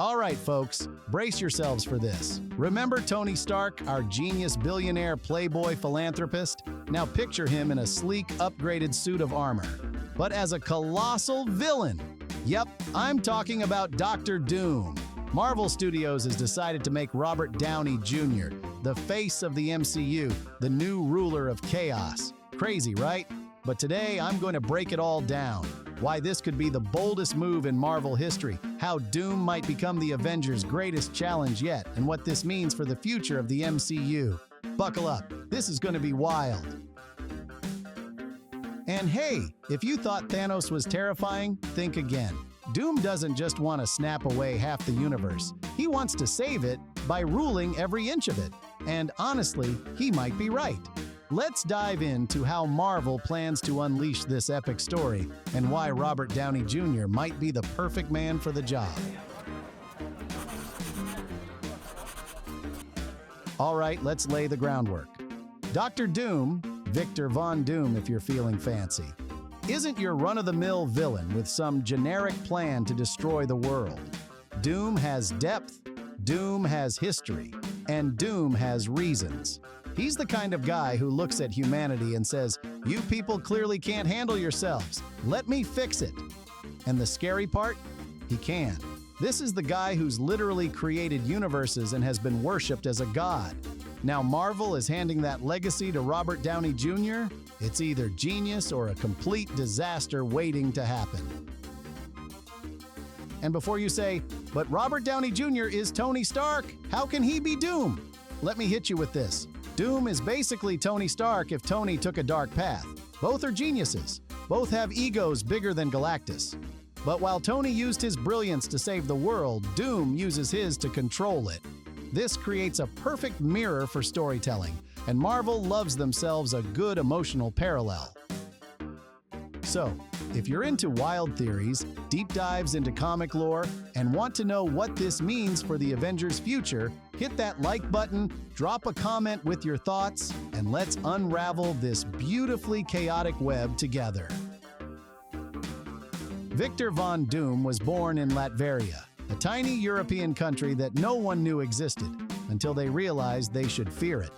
All right, folks, brace yourselves for this. Remember Tony Stark, our genius billionaire playboy philanthropist? Now picture him in a sleek, upgraded suit of armor, but as a colossal villain. Yep, I'm talking about Dr. Doom. Marvel Studios has decided to make Robert Downey Jr. the face of the MCU, the new ruler of chaos. Crazy, right? But today, I'm going to break it all down. Why this could be the boldest move in Marvel history, how Doom might become the Avengers' greatest challenge yet, and what this means for the future of the MCU. Buckle up, this is going to be wild. And hey, if you thought Thanos was terrifying, think again. Doom doesn't just want to snap away half the universe. He wants to save it by ruling every inch of it. And honestly, he might be right. Let's dive into how Marvel plans to unleash this epic story and why Robert Downey Jr. might be the perfect man for the job. All right, let's lay the groundwork. Dr. Doom, Victor Von Doom if you're feeling fancy, isn't your run-of-the-mill villain with some generic plan to destroy the world. Doom has depth, Doom has history, and Doom has reasons. He's the kind of guy who looks at humanity and says, "You people clearly can't handle yourselves. Let me fix it." And the scary part? He can. This is the guy who's literally created universes and has been worshipped as a god. Now Marvel is handing that legacy to Robert Downey Jr. It's either genius or a complete disaster waiting to happen. And before you say, "But Robert Downey Jr. is Tony Stark, how can he be Doom?" Let me hit you with this. Doom is basically Tony Stark if Tony took a dark path. Both are geniuses. Both have egos bigger than Galactus. But while Tony used his brilliance to save the world, Doom uses his to control it. This creates a perfect mirror for storytelling, and Marvel loves themselves a good emotional parallel. So, if you're into wild theories, deep dives into comic lore, and want to know what this means for the Avengers' future, hit that like button, drop a comment with your thoughts, and let's unravel this beautifully chaotic web together. Victor Von Doom was born in Latveria, a tiny European country that no one knew existed, until they realized they should fear it.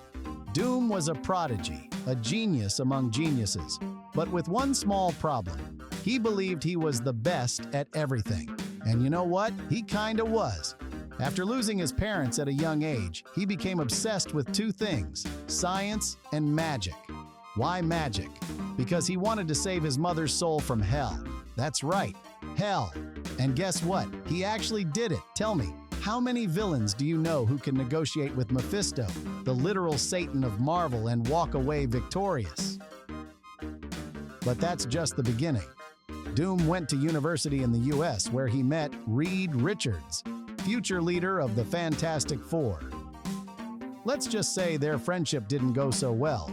Doom was a prodigy, a genius among geniuses, but with one small problem. He believed he was the best at everything. And you know what? He kinda was. After losing his parents at a young age, he became obsessed with two things: science and magic. Why magic? Because he wanted to save his mother's soul from hell. That's right, hell. And guess what? He actually did it. Tell me, how many villains do you know who can negotiate with Mephisto, the literal Satan of Marvel, and walk away victorious? But that's just the beginning. Doom went to university in the US where he met Reed Richards, future leader of the Fantastic Four. Let's just say their friendship didn't go so well.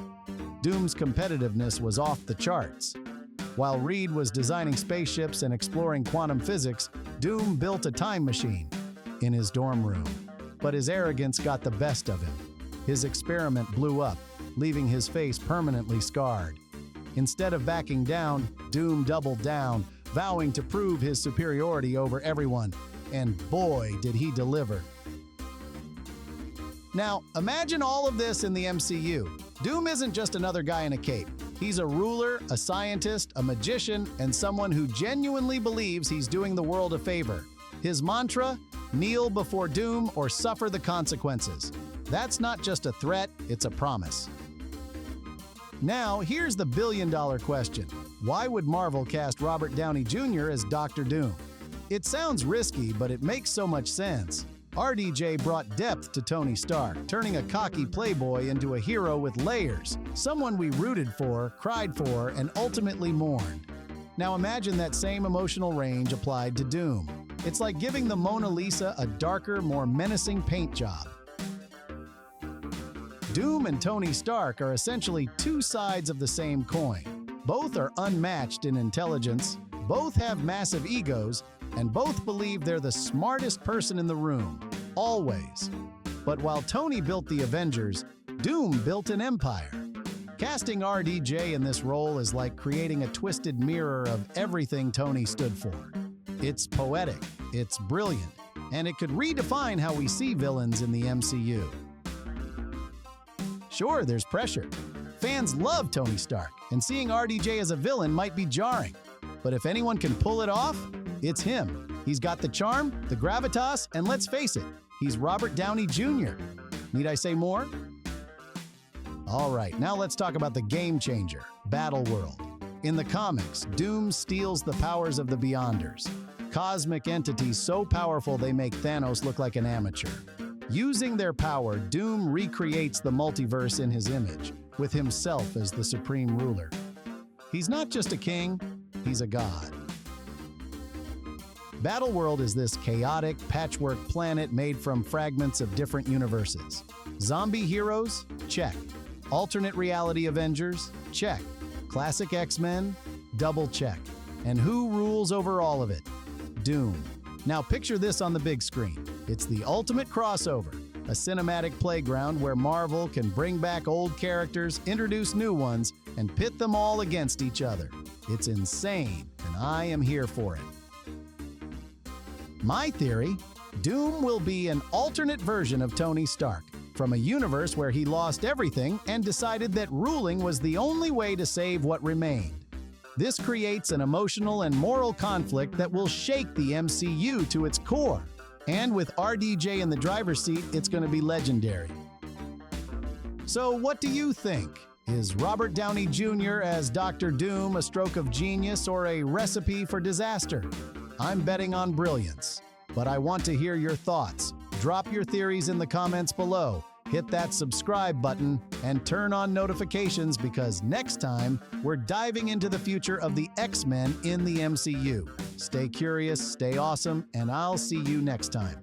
Doom's competitiveness was off the charts. While Reed was designing spaceships and exploring quantum physics, Doom built a time machine in his dorm room. But his arrogance got the best of him. His experiment blew up, leaving his face permanently scarred. Instead of backing down, Doom doubled down, vowing to prove his superiority over everyone. And boy, did he deliver. Now, imagine all of this in the MCU. Doom isn't just another guy in a cape. He's a ruler, a scientist, a magician, and someone who genuinely believes he's doing the world a favor. His mantra? Kneel before Doom or suffer the consequences. That's not just a threat, it's a promise. Now, here's the billion-dollar question. Why would Marvel cast Robert Downey Jr. as Dr. Doom? It sounds risky, but it makes so much sense. RDJ brought depth to Tony Stark, turning a cocky playboy into a hero with layers, someone we rooted for, cried for, and ultimately mourned. Now imagine that same emotional range applied to Doom. It's like giving the Mona Lisa a darker, more menacing paint job. Doom and Tony Stark are essentially two sides of the same coin. Both are unmatched in intelligence, both have massive egos, and both believe they're the smartest person in the room, always. But while Tony built the Avengers, Doom built an empire. Casting RDJ in this role is like creating a twisted mirror of everything Tony stood for. It's poetic, it's brilliant, and it could redefine how we see villains in the MCU. Sure, there's pressure. Fans love Tony Stark, and seeing RDJ as a villain might be jarring. But if anyone can pull it off, it's him. He's got the charm, the gravitas, and let's face it, he's Robert Downey Jr. Need I say more? All right, now let's talk about the game changer, Battleworld. In the comics, Doom steals the powers of the Beyonders, cosmic entities so powerful they make Thanos look like an amateur. Using their power, Doom recreates the multiverse in his image, with himself as the supreme ruler. He's not just a king, he's a god. Battleworld is this chaotic, patchwork planet made from fragments of different universes. Zombie heroes? Check. Alternate reality Avengers? Check. Classic X-Men? Double check. And who rules over all of it? Doom. Now picture this on the big screen. It's the ultimate crossover, a cinematic playground where Marvel can bring back old characters, introduce new ones, and pit them all against each other. It's insane, and I am here for it. My theory, Doom will be an alternate version of Tony Stark, from a universe where he lost everything and decided that ruling was the only way to save what remained. This creates an emotional and moral conflict that will shake the MCU to its core. And with RDJ in the driver's seat, it's going to be legendary. So what do you think? Is Robert Downey Jr. as Dr. Doom a stroke of genius or a recipe for disaster? I'm betting on brilliance, but I want to hear your thoughts. Drop your theories in the comments below. Hit that subscribe button and turn on notifications because next time we're diving into the future of the X-Men in the MCU. Stay curious, stay awesome, and I'll see you next time.